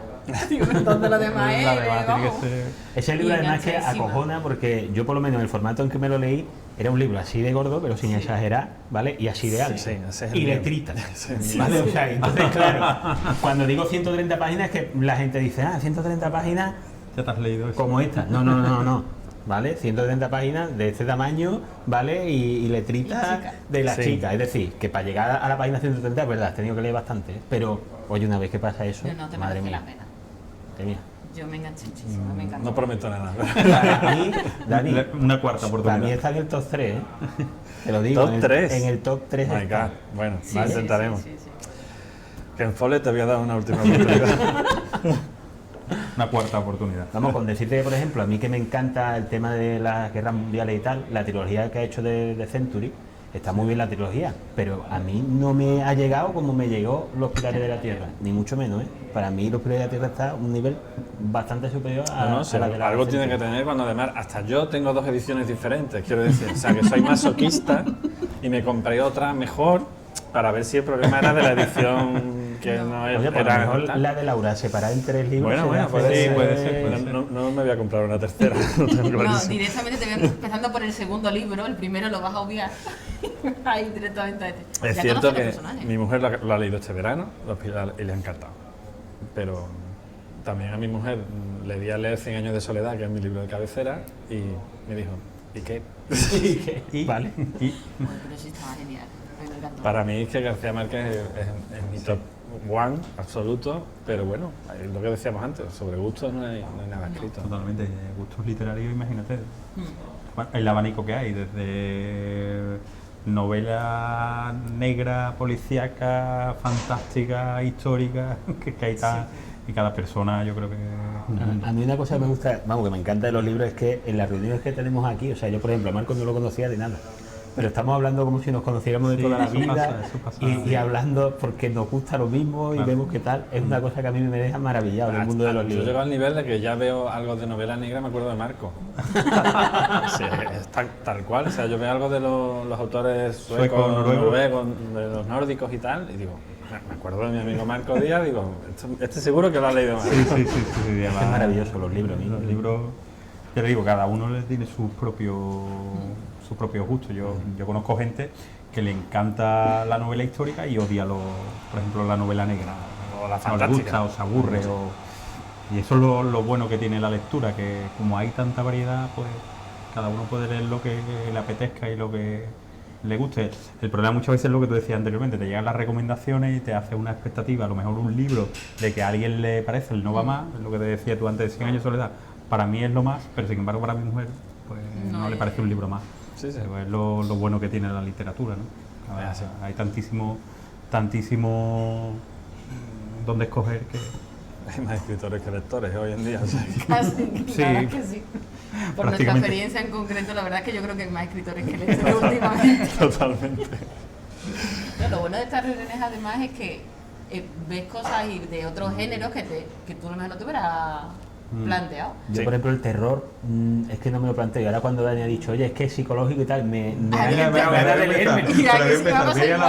Digo, entonces lo demás es. La demás tiene que vamos. ser... Ese libro Y además que enganchadísima. acojona porque yo por lo menos en el formato en que me lo leí era un libro así de gordo pero sin exagerar, ¿vale? Y así de alto. Sí, ese es el y mío. letrita. Ese es el ¿Vale? O sea, entonces claro, cuando digo 130 páginas es que la gente dice, 130 páginas Ya te has leído eso. como esta. No. ¿Vale? 130 páginas de este tamaño, ¿vale? Y letrita Y chica. de las Sí. chicas. Es decir, que para llegar a la página 130 es verdad, has tenido que leer bastante. Pero, oye, una vez que pasa eso, Pero no te madre merece mía. la pena. Madre mía. Yo me enganché muchísimo, me encantó. No prometo nada. Para mí, Dani, Una cuarta para mí oportunidad. está en el top 3, ¿eh? Te lo digo. ¿Top en el- 3? En el top 3 My está. God. Bueno, Sí, lo sí, intentaremos. sí, sí. Que en Folle te voy a dar una última oportunidad. Una cuarta oportunidad. Vamos, con decirte que, por ejemplo, a mí que me encanta el tema de las guerras mundiales y tal, la trilogía que ha hecho de Century, está muy bien la trilogía, pero a mí no me ha llegado como me llegó Los Pilares de la Tierra, ni mucho menos, ¿eh? Para mí Los Pilares de la Tierra está a un nivel bastante superior a, No, sí, a la de la algo tiene que Century. tener cuando además hasta yo tengo 2 ediciones diferentes, quiero decir, o sea que soy masoquista y me compré otra mejor para ver si el problema era de la edición que no Oye, por lo era mejor tal. la de Laura separada en 3 libros. Bueno, se bueno, hace- puede ser, puede ser, puede No, no me voy a comprar una tercera. Lo tengo No, clarísimo. directamente te voy empezando por el segundo libro, el primero lo vas a obviar. Ahí directamente a este. Es Ya cierto conoces que los personajes. mi mujer lo ha leído este verano, Los Pilares, y le ha encantado. Pero también a mi mujer le di a leer 100 años de soledad, que es mi libro de cabecera, y me dijo, ¿y qué? Vale. Y Joder, pero sí estaba genial. A mí me encantó. Para mí es que García Márquez es mi top one absoluto, pero bueno, es lo que decíamos antes, sobre gustos no hay nada escrito. totalmente, gustos literarios, imagínate. Mm. Bueno, el abanico que hay, desde novela negra, policíaca, fantástica, histórica, que hay tal, y cada persona yo creo que es un mundo. A mí una cosa que me gusta, vamos, que me encanta de los libros es que en las reuniones que tenemos aquí, o sea, yo por ejemplo a Marcos no lo conocía de nada, pero estamos hablando como si nos conociéramos de Sí, toda la eso vida pasa, eso pasa. y hablando porque nos gusta lo mismo y Claro. vemos qué tal, es una cosa que a mí me deja maravillado del mundo de los Yo libros. llego al nivel de que ya veo algo de novela negra, me acuerdo de Marco. Sí, es tal cual, o sea, yo veo algo de los autores suecos, Sueco, noruego. noruegos, de los nórdicos y tal, y digo, me acuerdo de mi amigo Marco Díaz, digo, este seguro que lo ha leído más. Sí, Es maravilloso los libros, Los ¿no? libros, ya te digo, cada uno le tiene sus propios gustos. Yo conozco gente que le encanta la novela histórica y odia, por ejemplo, la novela negra. O la No le fantástica. gusta o se aburre. Y eso es lo bueno que tiene la lectura, que como hay tanta variedad, pues cada uno puede leer lo que le apetezca y lo que le guste. El problema muchas veces es lo que tú decías anteriormente, te llegan las recomendaciones y te hace una expectativa, a lo mejor un libro de que a alguien le parece el no va más, lo que te decía tú antes de 100 años de soledad, para mí es lo más, pero sin embargo para mi mujer pues No no le es. parece un libro más. Sí, sí. Pero es lo bueno que tiene la literatura, ¿no? Es así. Hay tantísimo donde escoger que... Hay más escritores que lectores hoy en día. O sea, Casi, Sí. la verdad es que sí. Por nuestra Prácticamente. experiencia en concreto, la verdad es que yo creo que hay más escritores que lectores últimamente. totalmente. No, lo bueno de estas reuniones además es que ves cosas de otros géneros que tú a lo mejor no te hubieras planteado. Yo, Sí. por ejemplo, el terror, es que no me lo planteo. Y ahora cuando Dani ha dicho, oye, es que es psicológico y tal, me Ah, da mira, ganas de leerme. Mira, que sí, vamos a igual.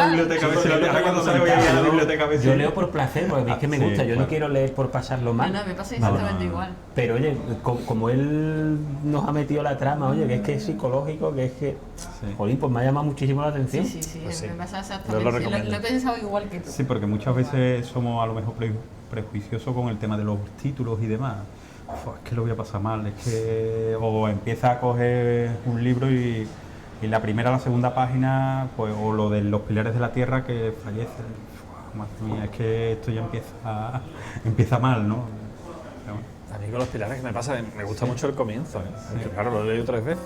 Ahora cuando salga voy a ir a la biblioteca a ver si- Yo leo por placer, porque es que me Sí, gusta. Yo no claro. quiero leer por pasarlo mal. No, me pasa Vale. exactamente igual. Pero oye, como él nos ha metido la trama, oye, que es que es psicológico, que es que... Sí. Jolín, pues me ha llamado muchísimo la Sí, atención. sí, sí, Pues sí. me pasa Yo exactamente. lo Sí, lo recomiendo. he pensado igual que tú. Sí, porque muchas veces somos a lo mejor prejuiciosos con el tema de los títulos y demás. Uf, es que lo voy a pasar mal, es que... O empieza a coger un libro y la primera o la segunda página, pues, o lo de los pilares de la tierra que fallece. Uf, madre mía, es que esto ya empieza mal, ¿no? Pero bueno. A mí con los pilares que me pasa, me gusta mucho el comienzo. Aunque, claro, lo he leído 3 veces.